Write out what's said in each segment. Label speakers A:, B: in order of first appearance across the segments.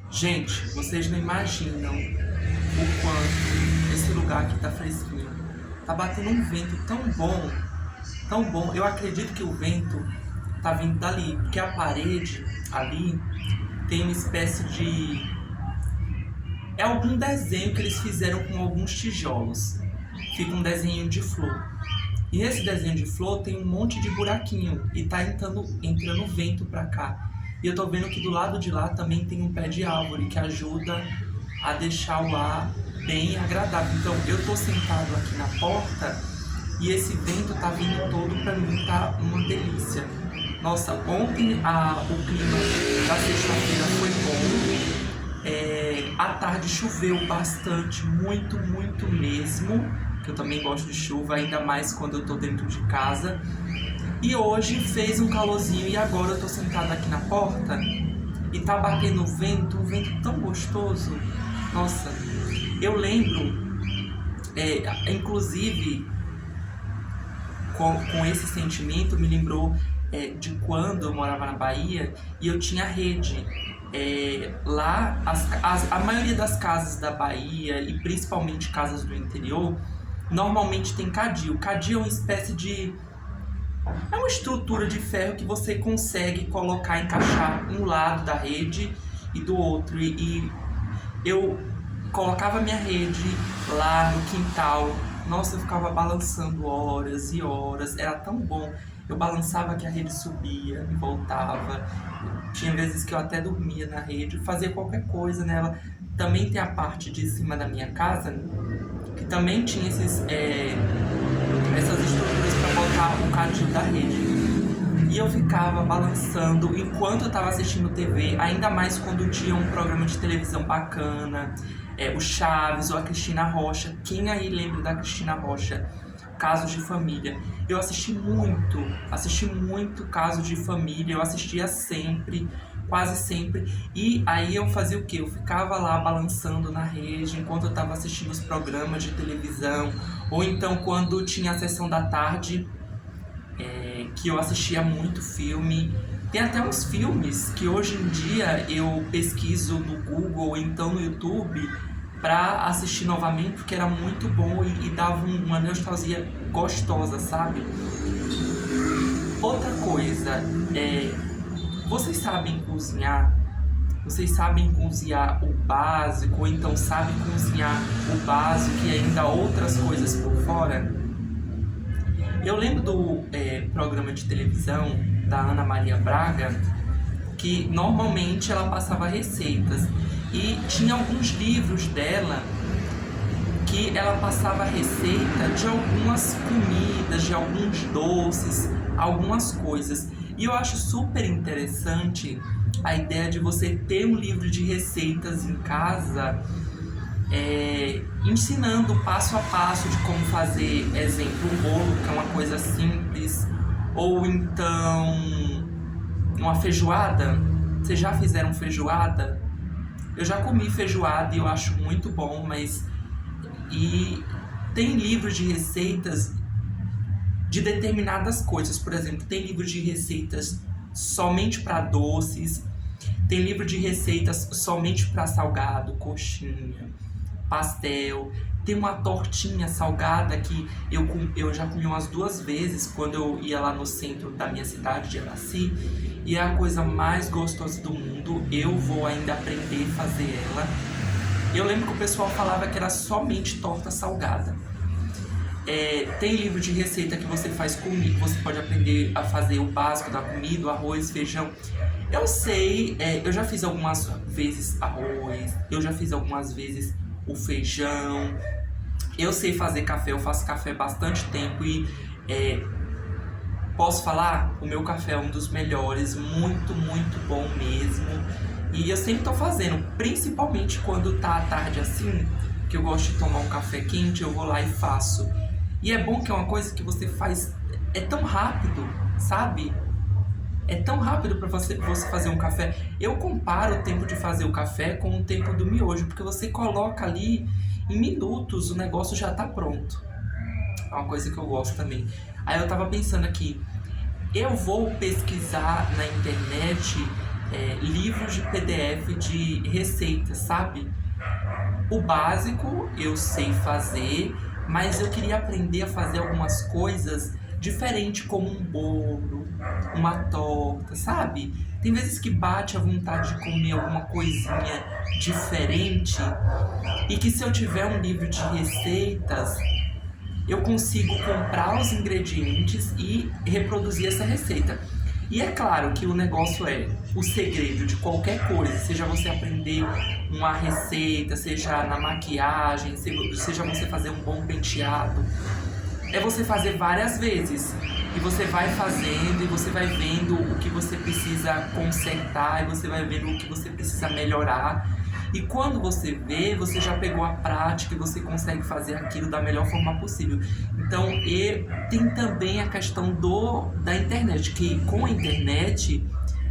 A: Gente, vocês não imaginam o quanto esse lugar aqui tá fresquinho. Tá batendo um vento tão bom, tão bom. Eu acredito que o vento tá vindo dali, porque a parede ali tem uma espécie de... É algum desenho que eles fizeram com alguns tijolos. Fica um desenho de flor. E esse desenho de flor tem um monte de buraquinho e tá entrando vento pra cá. E eu tô vendo que do lado de lá também tem um pé de árvore que ajuda a deixar o ar bem agradável. Então eu tô sentado aqui na porta e esse vento tá vindo todo, pra mim tá uma delícia. Nossa, ontem o clima da sexta-feira foi bom. À tarde choveu bastante, muito, muito mesmo. Que eu também gosto de chuva, ainda mais quando eu tô dentro de casa. E hoje fez um calorzinho e agora eu tô sentada aqui na porta e tá batendo vento, um vento tão gostoso. Nossa, eu lembro, inclusive, com esse sentimento, me lembrou de quando eu morava na Bahia e eu tinha rede. Lá, a maioria das casas da Bahia, e principalmente casas do interior, normalmente tem cadil. Cadil é uma espécie de... É uma estrutura de ferro que você consegue colocar, encaixar um lado da rede e do outro. E eu colocava minha rede lá no quintal. Nossa, eu ficava balançando horas e horas. Era tão bom. Eu balançava que a rede subia e voltava. Tinha vezes que eu até dormia na rede, fazia qualquer coisa nela. Também tem a parte de cima da minha casa, que também tinha essas estruturas para botar o cadinho da rede. E eu ficava balançando enquanto eu estava assistindo TV, ainda mais quando tinha um programa de televisão bacana, o Chaves ou a Cristina Rocha. Quem aí lembra da Cristina Rocha? Casos de Família. Eu assisti muito Casos de Família, eu assistia sempre, quase sempre. E aí eu fazia o quê? Eu ficava lá balançando na rede enquanto eu estava assistindo os programas de televisão, ou então quando tinha a sessão da tarde, que eu assistia muito filme. Tem até uns filmes que hoje em dia eu pesquiso no Google ou então no YouTube pra assistir novamente, porque era muito bom e dava uma nostalgia gostosa, sabe? Outra coisa, vocês sabem cozinhar? Vocês sabem cozinhar o básico, ou então sabem cozinhar o básico e ainda outras coisas por fora? Eu lembro do programa de televisão da Ana Maria Braga, que normalmente ela passava receitas. E tinha alguns livros dela que ela passava receita de algumas comidas, de alguns doces, algumas coisas. E eu acho super interessante a ideia de você ter um livro de receitas em casa, ensinando passo a passo de como fazer, exemplo, um bolo, que é uma coisa simples, ou então uma feijoada. Vocês já fizeram feijoada? Eu já comi feijoada e eu acho muito bom, mas... E tem livros de receitas de determinadas coisas. Por exemplo, tem livros de receitas somente para doces, tem livro de receitas somente para salgado, coxinha, pastel. Tem uma tortinha salgada que eu já comi umas 2 vezes quando eu ia lá no centro da minha cidade de Araci. E é a coisa mais gostosa do mundo. Eu vou ainda aprender a fazer ela. Eu lembro que o pessoal falava que era somente torta salgada. Tem livro de receita que você faz comigo. Você pode aprender a fazer o básico da comida, o arroz, feijão. Eu sei, eu já fiz algumas vezes arroz, eu já fiz algumas vezes o feijão. Eu sei fazer café, eu faço café há bastante tempo e posso falar, o meu café é um dos melhores, muito, muito bom mesmo. E eu sempre tô fazendo, principalmente quando tá à tarde assim, que eu gosto de tomar um café quente, eu vou lá e faço. E é bom que é uma coisa que você faz, é tão rápido, sabe? É tão rápido para você fazer um café. Eu comparo o tempo de fazer o café com o tempo do miojo, porque você coloca ali em minutos, o negócio já tá pronto. É uma coisa que eu gosto também. Aí eu tava pensando aqui, eu vou pesquisar na internet livros de PDF de receitas, sabe? O básico eu sei fazer, mas eu queria aprender a fazer algumas coisas diferentes, como um bolo, uma torta, sabe? Tem vezes que bate a vontade de comer alguma coisinha diferente e que se eu tiver um livro de receitas, eu consigo comprar os ingredientes e reproduzir essa receita. E é claro que o negócio o segredo de qualquer coisa, seja você aprender uma receita, seja na maquiagem, seja você fazer um bom penteado, é você fazer várias vezes. E você vai fazendo e você vai vendo o que você precisa consertar, e você vai vendo o que você precisa melhorar. E quando você vê, você já pegou a prática e você consegue fazer aquilo da melhor forma possível. Então, e tem também a questão da internet, que com a internet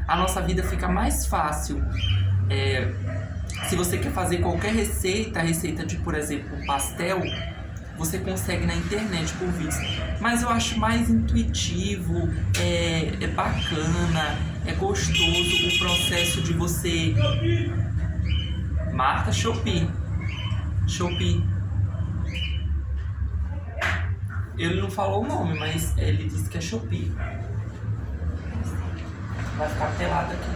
A: a nossa vida fica mais fácil. Se você quer fazer qualquer receita de, por exemplo, um pastel, você consegue na internet por vídeos. Mas eu acho mais intuitivo, é bacana, é gostoso o processo de você... Marta Shopee. Ele não falou o nome, mas ele disse que é Shopee. Vai ficar pelado aqui.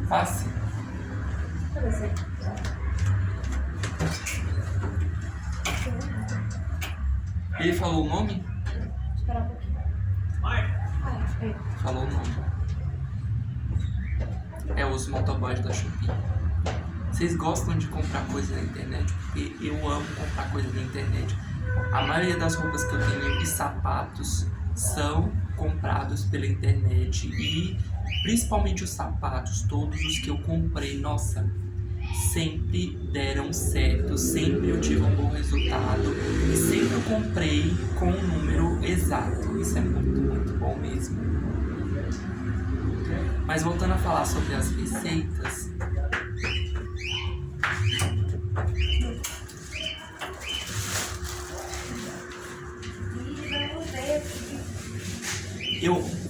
A: Passe. Ele falou o nome?
B: Espera um pouquinho.
A: Falou o nome. É os motoboys da Shopee. Vocês gostam de comprar coisa na internet? Porque eu amo comprar coisa na internet. A maioria das roupas que eu tenho e sapatos são comprados pela internet. E principalmente os sapatos, todos os que eu comprei, nossa, sempre deram certo, sempre eu tive um bom resultado e sempre eu comprei com o número exato. Isso é muito, muito bom mesmo. Mas voltando a falar sobre as receitas,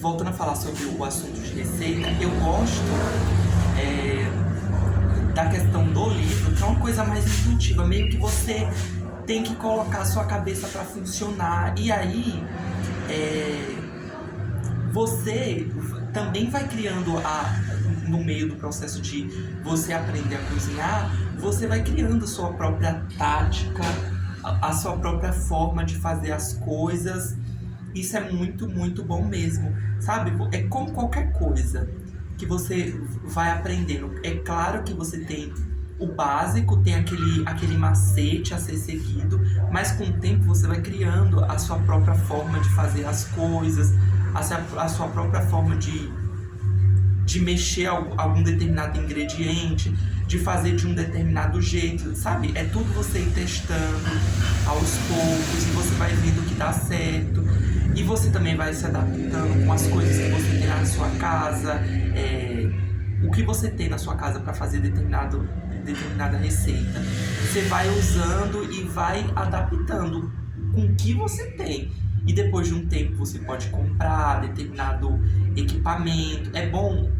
A: voltando a falar sobre o assunto de receita, eu gosto da questão do livro, que é uma coisa mais intuitiva, meio que você tem que colocar a sua cabeça para funcionar. E aí você também vai criando no meio do processo de você aprender a cozinhar, você vai criando a sua própria tática, a sua própria forma de fazer as coisas. Isso é muito, muito bom mesmo, sabe? É como qualquer coisa que você vai aprendendo. É claro que você tem o básico, tem aquele macete a ser seguido, mas com o tempo você vai criando a sua própria forma de fazer as coisas, a sua própria forma de mexer algum determinado ingrediente, de fazer de um determinado jeito, sabe? É tudo você ir testando aos poucos e você vai vendo que dá certo. E você também vai se adaptando com as coisas que você tem na sua casa, o que você tem na sua casa para fazer determinada receita. Você vai usando e vai adaptando com o que você tem. E depois de um tempo você pode comprar determinado equipamento. É bom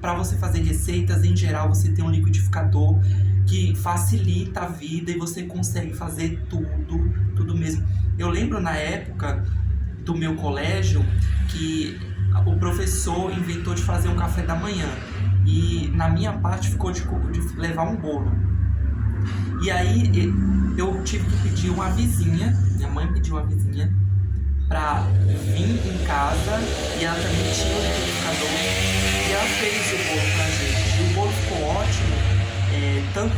A: para você fazer receitas, em geral, você tem um liquidificador que facilita a vida e você consegue fazer tudo mesmo. Eu lembro na época do meu colégio que o professor inventou de fazer um café da manhã e na minha parte ficou de levar um bolo. E aí eu tive que pedir uma vizinha, minha mãe pediu uma vizinha pra vir em casa e ela também tinha o liquidificador e ela fez o bolo pra gente. E o bolo ficou ótimo, tanto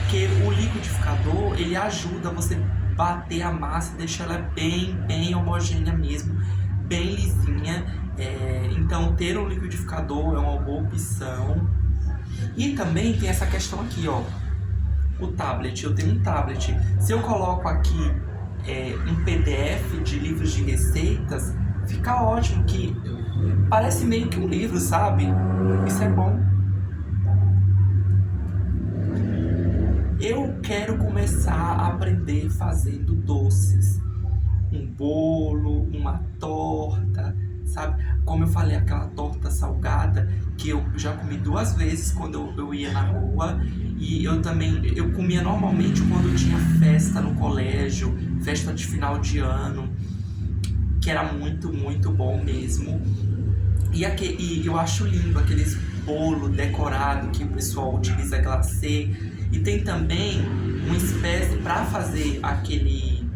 A: que o liquidificador ele ajuda você bater a massa e deixar ela bem homogênea mesmo, bem lisinha. Então ter um liquidificador é uma boa opção. E também tem essa questão aqui, ó, o tablet. Eu tenho um tablet. Se eu coloco aqui um PDF de livros de receitas, fica ótimo, que parece meio que um livro, sabe? Isso é bom. Eu quero começar a aprender fazendo doces. Um bolo, uma torta, sabe? Como eu falei, aquela torta salgada que eu já comi 2 vezes quando eu ia na rua. E eu comia normalmente quando tinha festa no colégio, festa de final de ano, que era muito, muito bom mesmo. E eu acho lindo aqueles bolo decorado que o pessoal utiliza glacê. E tem também uma espécie para fazer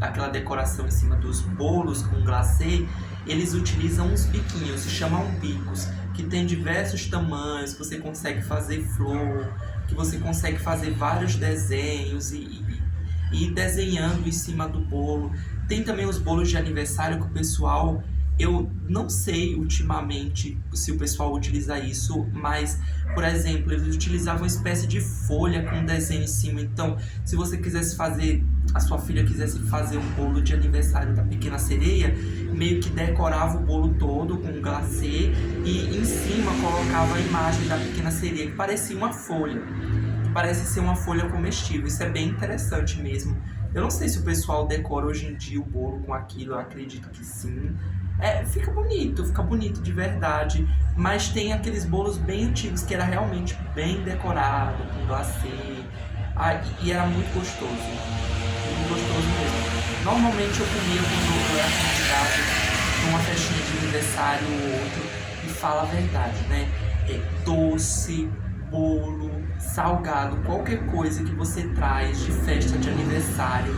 A: aquela decoração em cima dos bolos com glacê. Eles utilizam uns biquinhos, se chamam bicos, que tem diversos tamanhos, que você consegue fazer flor, que você consegue fazer vários desenhos e ir desenhando em cima do bolo. Tem também os bolos de aniversário que o pessoal... Eu não sei ultimamente se o pessoal utiliza isso, mas, por exemplo, eles utilizavam uma espécie de folha com desenho em cima. Então, se você quisesse fazer, a sua filha quisesse fazer um bolo de aniversário da Pequena Sereia, meio que decorava o bolo todo com glacê e em cima colocava a imagem da Pequena Sereia, que parecia uma folha. Parece ser uma folha comestível. Isso é bem interessante mesmo. Eu não sei se o pessoal decora hoje em dia o bolo com aquilo, eu acredito que sim. Fica bonito de verdade, mas tem aqueles bolos bem antigos que era realmente bem decorado, com glacê, e era muito gostoso mesmo. Normalmente eu comia quando eu era convidado numa festinha de aniversário ou outro, e fala a verdade, né? Doce, bolo, salgado, qualquer coisa que você traz de festa de aniversário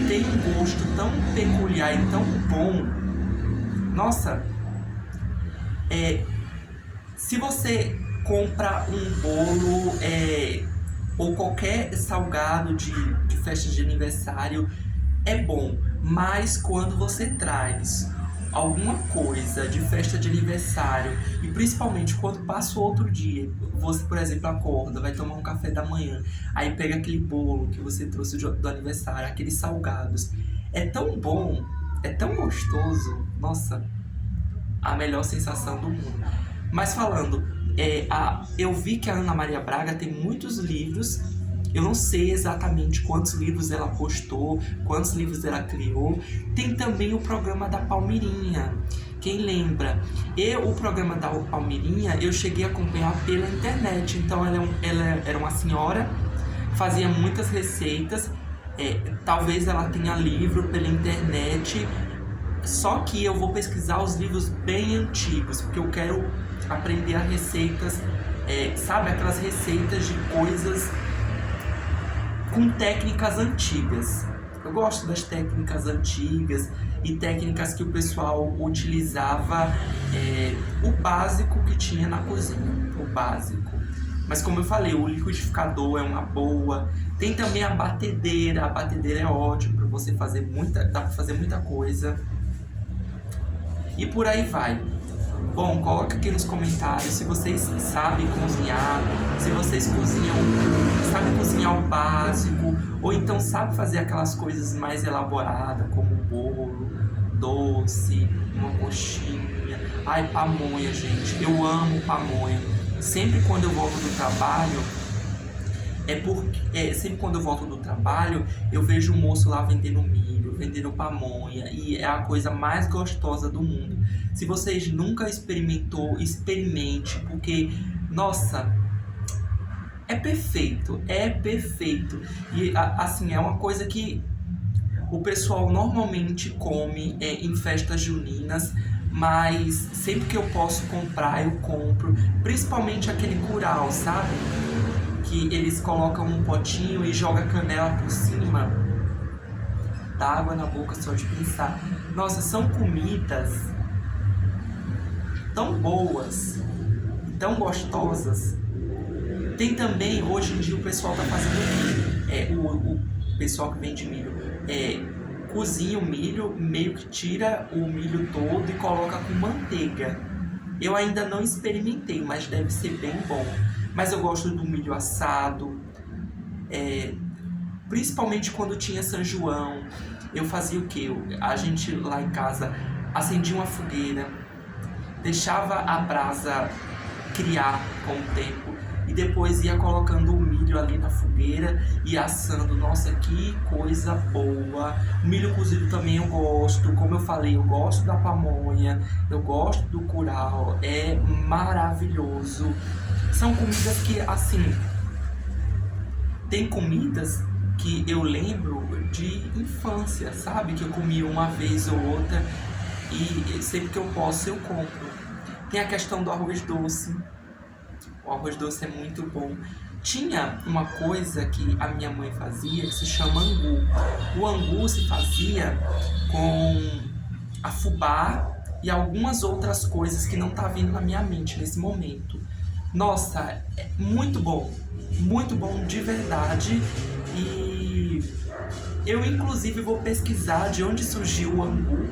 A: tem um gosto tão peculiar e tão bom. Nossa, se você compra um bolo ou qualquer salgado de festa de aniversário, é bom. Mas quando você traz alguma coisa de festa de aniversário, e principalmente quando passa o outro dia, você, por exemplo, acorda, vai tomar um café da manhã, aí pega aquele bolo que você trouxe do aniversário, aqueles salgados, é tão bom, é tão gostoso, nossa, a melhor sensação do mundo. Mas falando, eu vi que a Ana Maria Braga tem muitos livros, eu não sei exatamente quantos livros ela postou, quantos livros ela criou. Tem também o programa da Palmeirinha, quem lembra? O programa da Palmeirinha eu cheguei a acompanhar pela internet, então ela era uma senhora, fazia muitas receitas, talvez ela tenha livro pela internet, só que eu vou pesquisar os livros bem antigos, porque eu quero aprender a receitas, sabe, aquelas receitas de coisas com técnicas antigas. Eu gosto das técnicas antigas e técnicas que o pessoal utilizava, o básico que tinha na cozinha, o básico. Mas como eu falei, o liquidificador é uma boa. Tem também a batedeira é ótimo para você fazer dá para fazer muita coisa. E por aí vai. Bom, coloca aqui nos comentários se vocês sabem cozinhar, se vocês sabem cozinhar o básico, ou então sabem fazer aquelas coisas mais elaboradas, como bolo, doce, uma coxinha. Ai, pamonha, gente, eu amo pamonha. Sempre quando eu volto do trabalho, sempre quando eu volto do trabalho, eu vejo um moço lá vendendo milho, vendendo pamonha, e é a coisa mais gostosa do mundo. Se vocês nunca experimentou, experimente, porque, nossa, é perfeito. E, assim, é uma coisa que o pessoal normalmente come em festas juninas, mas sempre que eu posso comprar, eu compro. Principalmente aquele curau, sabe? Que eles colocam um potinho e jogam canela por cima. Dá água na boca só de pensar. Nossa, são comidas tão boas, tão gostosas. Tem também, hoje em dia o pessoal tá fazendo milho. O pessoal que vende milho cozinha o milho, meio que tira o milho todo e coloca com manteiga. Eu ainda não experimentei, mas deve ser bem bom. Mas eu gosto do milho assado, principalmente quando tinha São João. Eu fazia o quê? A gente lá em casa acendia uma fogueira, deixava a brasa criar com o tempo, e depois ia colocando o milho ali na fogueira e assando. Nossa, que coisa boa! O milho cozido também eu gosto, como eu falei, eu gosto da pamonha, eu gosto do curau, é maravilhoso. São comidas que, assim, tem comidas que eu lembro de infância, sabe? Que eu comi uma vez ou outra e sempre que eu posso eu compro. Tem a questão do arroz doce. O arroz doce é muito bom. Tinha uma coisa que a minha mãe fazia que se chama angu. O angu se fazia com a fubá e algumas outras coisas que não tá vindo na minha mente nesse momento. Nossa, é muito bom de verdade. E eu inclusive vou pesquisar de onde surgiu o angu.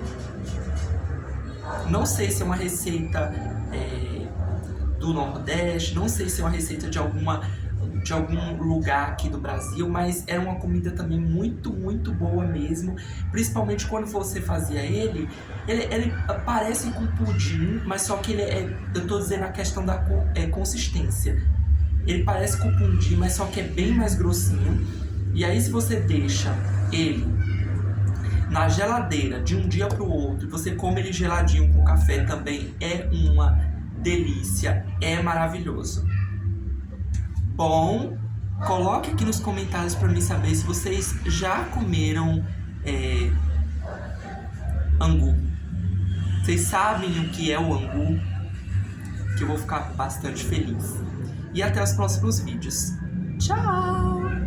A: Não sei se é uma receita do Nordeste, não sei se é uma receita de algum lugar aqui do Brasil, mas era uma comida também muito boa mesmo, principalmente quando você fazia ele parece com pudim, mas só que eu tô dizendo a questão da consistência. Ele parece com pudim, mas só que é bem mais grossinho, e aí se você deixa ele na geladeira de um dia pro outro, você come ele geladinho com café também, é uma delícia, é maravilhoso. Bom, coloque aqui nos comentários para mim saber se vocês já comeram angu. Vocês sabem o que é o angu? Que eu vou ficar bastante feliz. E até os próximos vídeos. Tchau!